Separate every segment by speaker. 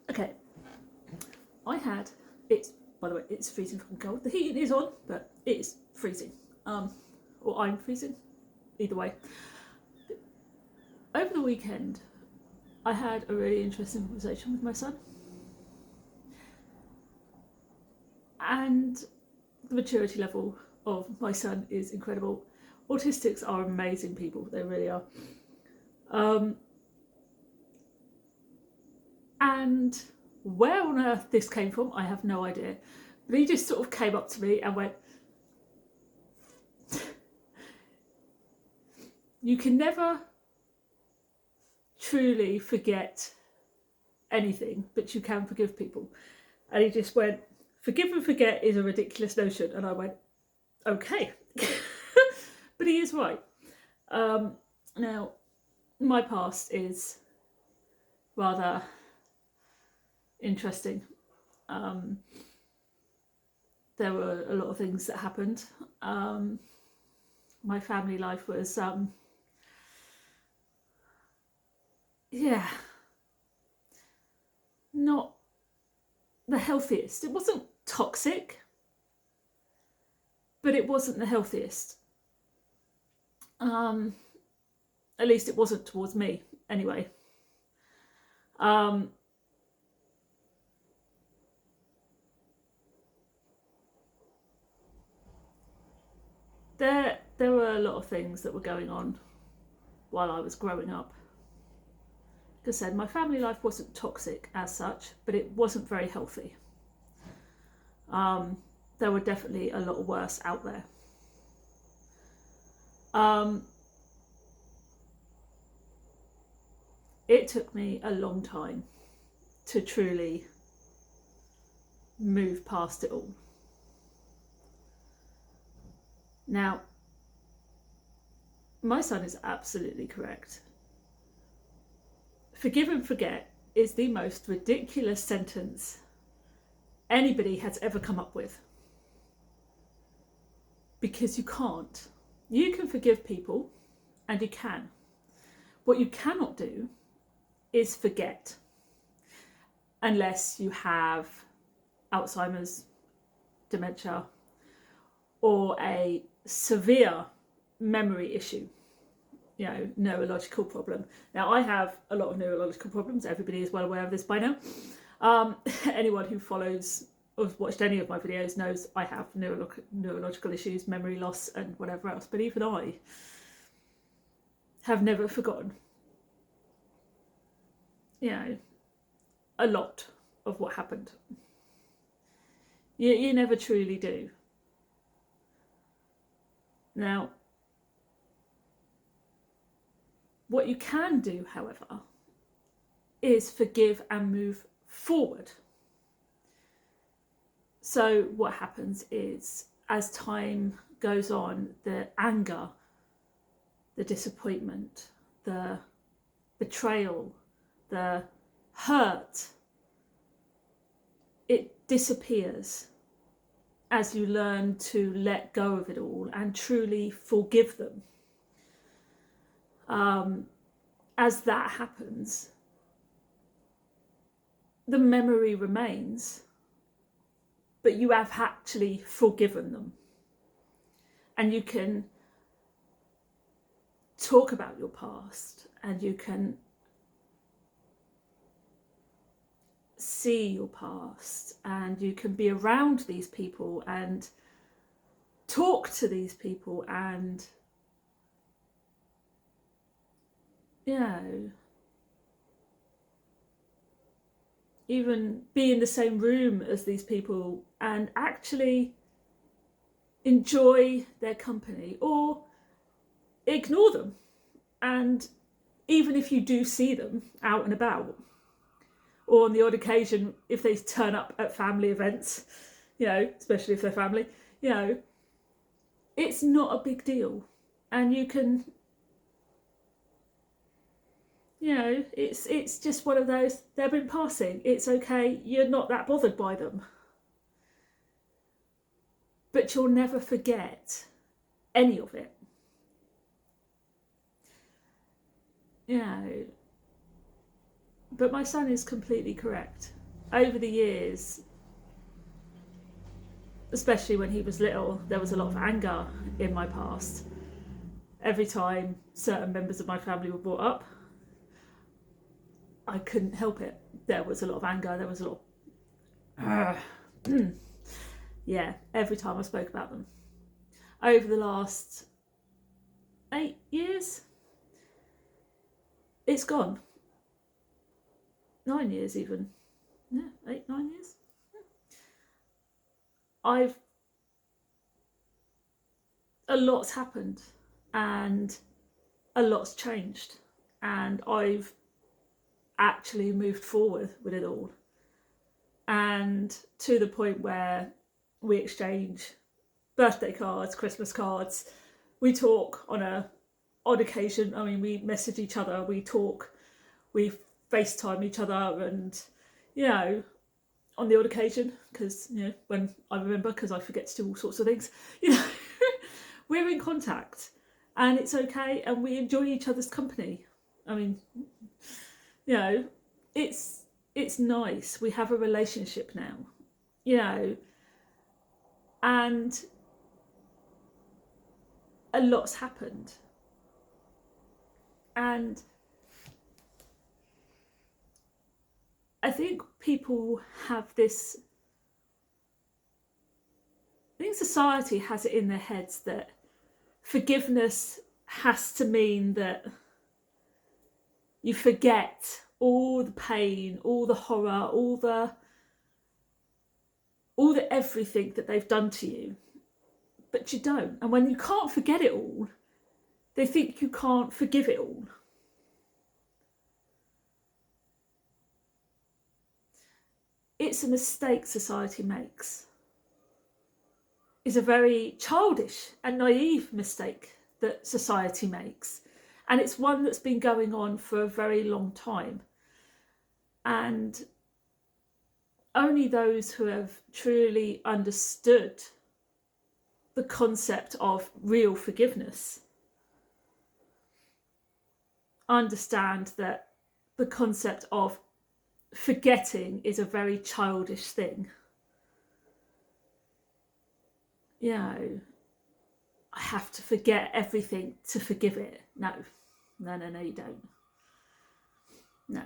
Speaker 1: Okay, I had, it's, by the way, it's freezing fucking cold. The heating is on, but it is freezing. Or I'm freezing, either way. Over the weekend, I had a really interesting conversation with my son. And the maturity level of my son is incredible. Autistics are amazing people, they really are. And where on earth this came from, I have no idea. But he just sort of came up to me and went, "You can never truly forget anything, but you can forgive people." And he just went, "Forgive and forget is a ridiculous notion." And I went, "Okay." But he is right. Now, my past is rather interesting. There were a lot of things that happened. My family life was, not the healthiest. It wasn't toxic, but it wasn't the healthiest. At least it wasn't towards me, anyway. There were a lot of things that were going on while I was growing up. Like I said, my family life wasn't toxic as such, but it wasn't very healthy. There were definitely a lot worse out there. It took me a long time to truly move past it all. Now, my son is absolutely correct. Forgive and forget is the most ridiculous sentence anybody has ever come up with. Because you can't. You can forgive people, and you can. What you cannot do is forget. Unless you have Alzheimer's, dementia, or a severe memory issue, neurological problem. Now, I have a lot of neurological problems. Everybody is well aware of this by now. Anyone who follows or has watched any of my videos knows I have neurological issues, memory loss, and whatever else. But even I have never forgotten, a lot of what happened. You never truly do. Now, what you can do, however, is forgive and move forward. So what happens is, as time goes on, the anger, the disappointment, the betrayal, the hurt, it disappears as you learn to let go of it all and truly forgive them. As that happens, the memory remains, but you have actually forgiven them. And you can talk about your past, and you can see your past, and you can be around these people and talk to these people, and even be in the same room as these people and actually enjoy their company, or ignore them. And even if you do see them out and about, or on the odd occasion if they turn up at family events, especially if they're family, it's not a big deal. And you can, it's just one of those, they've been passing, it's okay, you're not that bothered by them. But you'll never forget any of it. But my son is completely correct. over the years, especially when he was little, there was a lot of anger in my past. Every time certain members of my family were brought up, I couldn't help it. There was a lot of anger, there was a lot of yeah, every time I spoke about them. Over the last 8 years, it's gone. 9 years even. Yeah, 8, 9 years. A lot's happened and a lot's changed, and I've actually moved forward with it all, and to the point where we exchange birthday cards, Christmas cards, we talk on a odd occasion. I mean, we message each other, we talk, we FaceTime each other, and on the odd occasion, because when I remember, because I forget to do all sorts of things, we're in contact, and it's okay, and we enjoy each other's company. I mean, it's nice. We have a relationship now, and a lot's happened, and I think people have this. I think society has it in their heads that forgiveness has to mean that you forget all the pain, all the horror, all the everything that they've done to you. But you don't. And when you can't forget it all, they think you can't forgive it all. It's a mistake society makes. It's a very childish and naive mistake that society makes. And it's one that's been going on for a very long time. And only those who have truly understood the concept of real forgiveness understand that the concept of forgetting is a very childish thing. I have to forget everything to forgive it. No, you don't. No.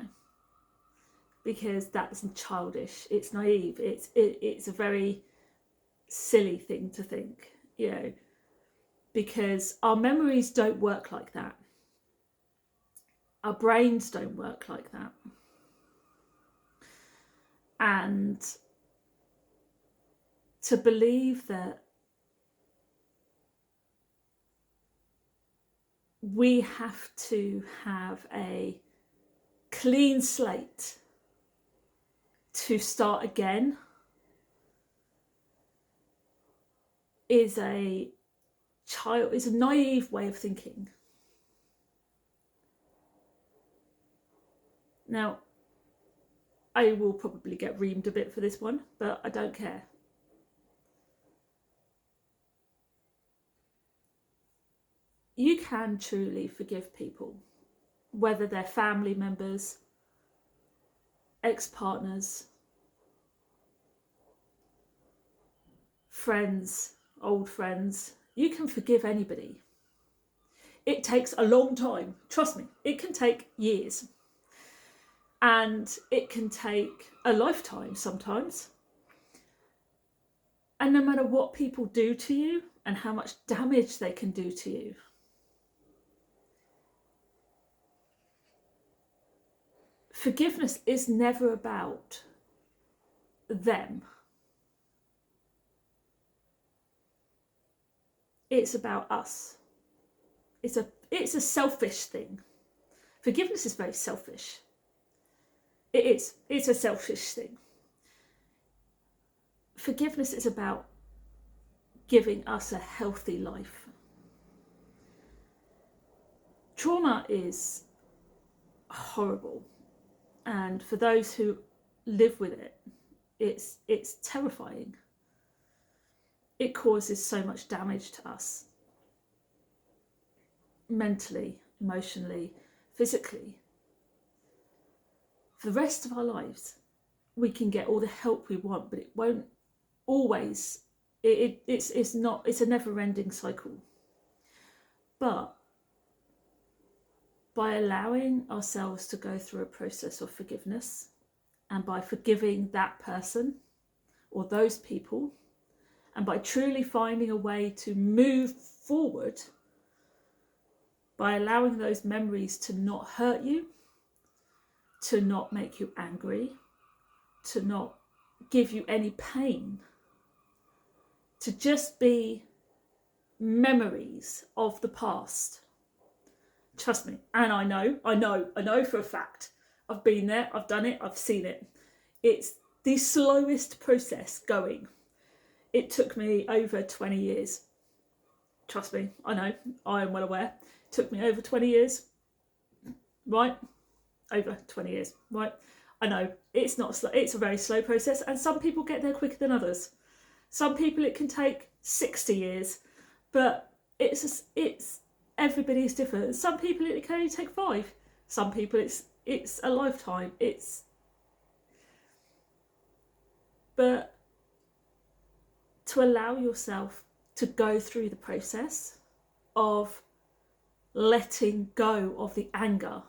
Speaker 1: Because that's childish, it's naive, it's a very silly thing to think, because our memories don't work like that. Our brains don't work like that. And to believe that we have to have a clean slate to start again is a naive way of thinking. Now, I will probably get reamed a bit for this one, but I don't care. You can truly forgive people, whether they're family members, ex-partners, friends, old friends. You can forgive anybody. It takes a long time. Trust me, it can take years. And it can take a lifetime sometimes. And no matter what people do to you and how much damage they can do to you, forgiveness is never about them. It's about us. It's a selfish thing. Forgiveness is very selfish. It is. It's a selfish thing. Forgiveness is about giving us a healthy life. Trauma is horrible, and for those who live with it, it's terrifying. It causes so much damage to us, mentally, emotionally, physically, for the rest of our lives. we can get all the help we want, but it won't always. It's not. It's a never-ending cycle. But by allowing ourselves to go through a process of forgiveness, and by forgiving that person or those people, and by truly finding a way to move forward, by allowing those memories to not hurt you, to not make you angry, to not give you any pain, to just be memories of the past. Trust me, and I know for a fact. I've been there, I've done it, I've seen it. It's the slowest process going. It took me over 20 years. Trust me, I know, I am well aware. It took me over 20 years, right? Over 20 years, right? I know, it's not slow, it's a very slow process, and some people get there quicker than others. Some people it can take 60 years, but it's everybody's different. Some people it can only take 5. Some people it's a lifetime. But to allow yourself to go through the process of letting go of the anger,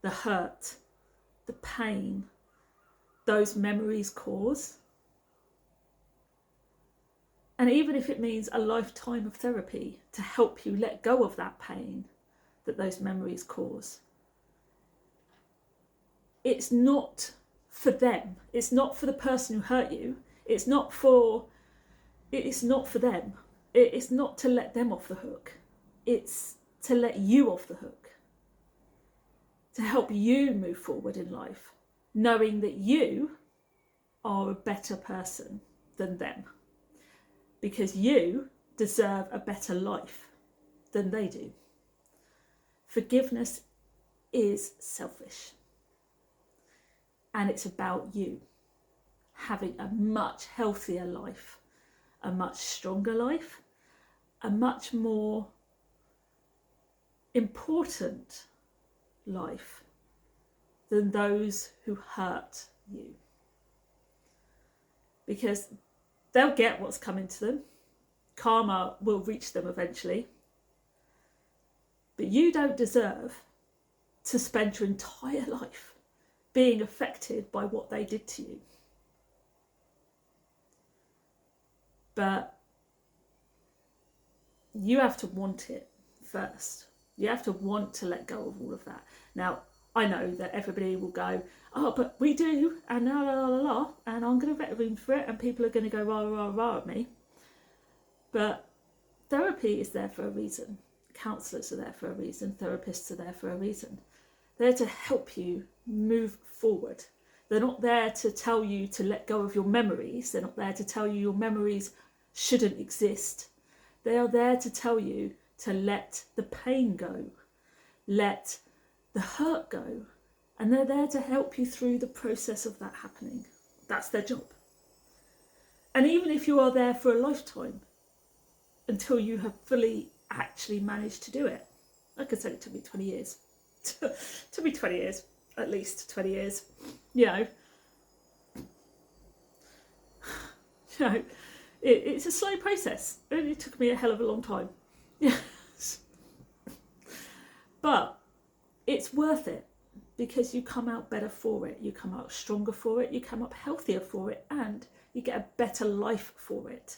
Speaker 1: the hurt, the pain those memories cause. And even if it means a lifetime of therapy to help you let go of that pain that those memories cause, it's not for them. It's not for the person who hurt you. It's not for them. It's not to let them off the hook. It's to let you off the hook. To help you move forward in life, knowing that you are a better person than them. Because you deserve a better life than they do. Forgiveness is selfish. And it's about you having a much healthier life, a much stronger life, a much more important life than those who hurt you. Because they'll get what's coming to them. Karma will reach them eventually. But you don't deserve to spend your entire life being affected by what they did to you. But you have to want it first. You have to want to let go of all of that. Now, I know that everybody will go, oh, but we do, and la la la la, and I'm going to vet room for it, and people are going to go rah rah rah at me. But therapy is there for a reason. Counsellors are there for a reason. Therapists are there for a reason. They're to help you move forward. They're not there to tell you to let go of your memories. They're not there to tell you your memories shouldn't exist. They are there to tell you to let the pain go, let the hurt go, and they're there to help you through the process of that happening. That's their job. And even if you are there for a lifetime, until you have fully actually managed to do it, like I said, it took me 20 years. It took me 20 years, at least 20 years. It's a slow process. It took me a hell of a long time. Yes. But it's worth it, because you come out better for it. You come out stronger for it. You come up healthier for it, and you get a better life for it.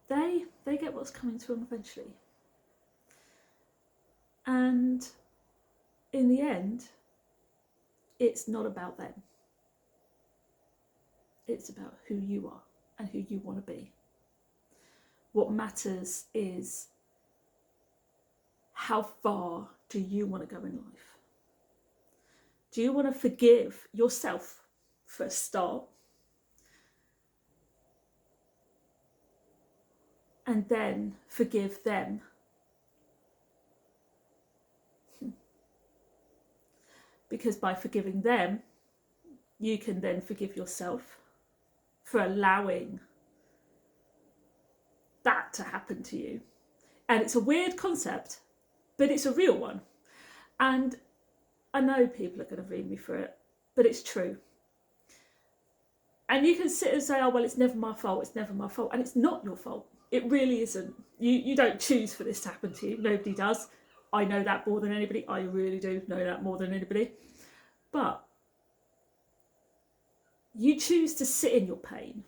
Speaker 1: They get what's coming to them eventually. And in the end, it's not about them. It's about who you are and who you want to be. What matters is, how far do you want to go in life? Do you want to forgive yourself for a start? And then forgive them? Because by forgiving them, you can then forgive yourself for allowing that to happen to you. And it's a weird concept, but it's a real one. And I know people are going to read me for it, but it's true. And you can sit and say, oh, well, it's never my fault, it's never my fault. And it's not your fault. It really isn't. You don't choose for this to happen to you. Nobody does. I know that more than anybody. I really do know that more than anybody. But you choose to sit in your pain.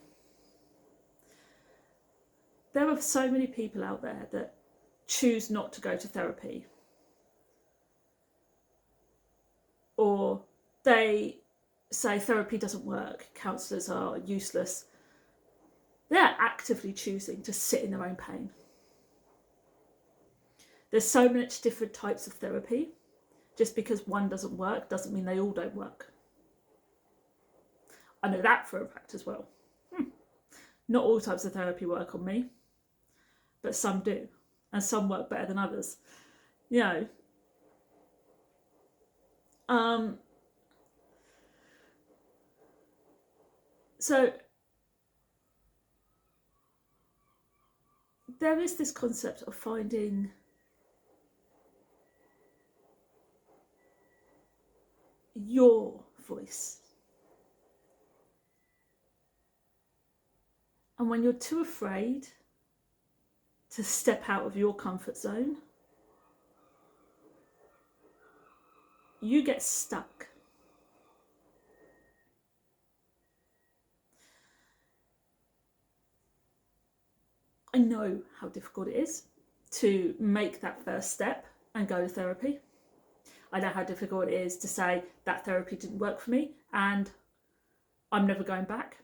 Speaker 1: There are so many people out there that choose not to go to therapy. Or they say therapy doesn't work, counsellors are useless. They're actively choosing to sit in their own pain. There's so much different types of therapy. Just because one doesn't work doesn't mean they all don't work. I know that for a fact as well. Not all types of therapy work on me, but some do, and some work better than others. You know, so there is this concept of finding your voice. And when you're too afraid to step out of your comfort zone, you get stuck. I know how difficult it is to make that first step and go to therapy. I know how difficult it is to say that therapy didn't work for me and I'm never going back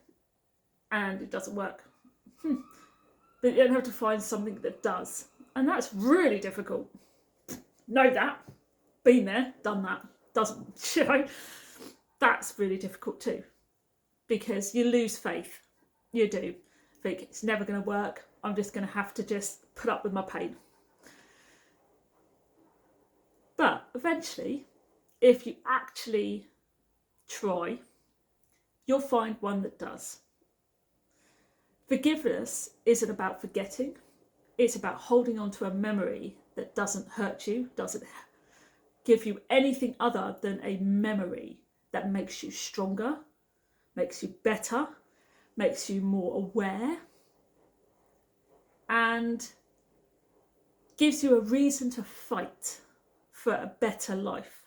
Speaker 1: and it doesn't work. But you don't have to find something that does. And that's really difficult. Know that. Been there, done that. Doesn't, you know, that's really difficult too. Because you lose faith. You do. Think it's never going to work. I'm just going to have to just put up with my pain. But eventually, if you actually try, you'll find one that does. Forgiveness isn't about forgetting. It's about holding on to a memory that doesn't hurt you, doesn't give you anything other than a memory that makes you stronger, makes you better, makes you more aware, and gives you a reason to fight for a better life.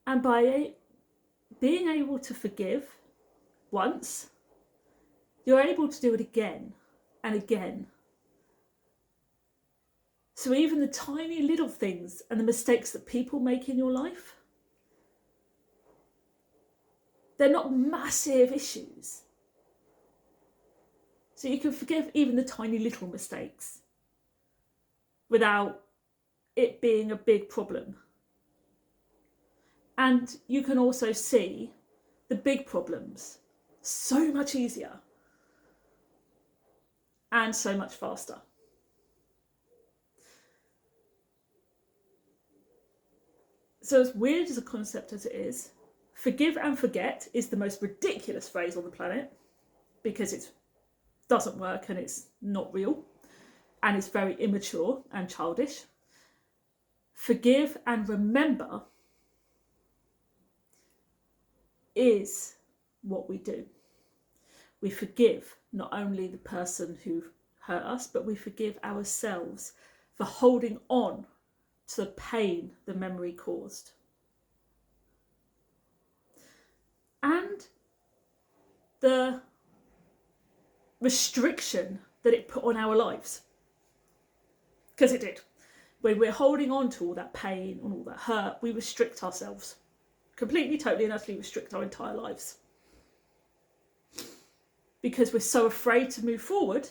Speaker 1: And by being able to forgive once, you're able to do it again and again. So even the tiny little things and the mistakes that people make in your life, they're not massive issues. So you can forgive even the tiny little mistakes without it being a big problem. And you can also see the big problems so much easier and so much faster. So as weird as a concept as it is, forgive and forget is the most ridiculous phrase on the planet because it doesn't work and it's not real and it's very immature and childish. Forgive and remember is what we do. We forgive not only the person who hurt us, but we forgive ourselves for holding on to the pain the memory caused. And the restriction that it put on our lives. Because it did. When we're holding on to all that pain and all that hurt, we restrict ourselves. Completely, totally and utterly restrict our entire lives. Because we're so afraid to move forward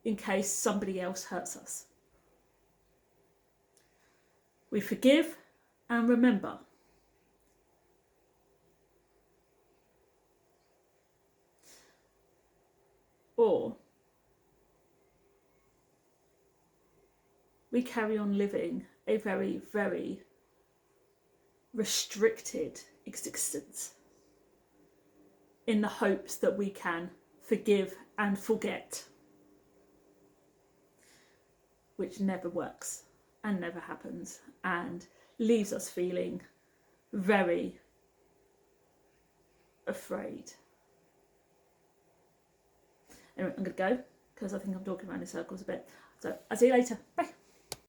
Speaker 1: in case somebody else hurts us. We forgive and remember. Or we carry on living a very, very restricted existence in the hopes that we can forgive and forget, which never works and never happens, and leaves us feeling very afraid. Anyway, I'm going to go because I think I'm talking around in circles a bit. So I'll see you later. Bye.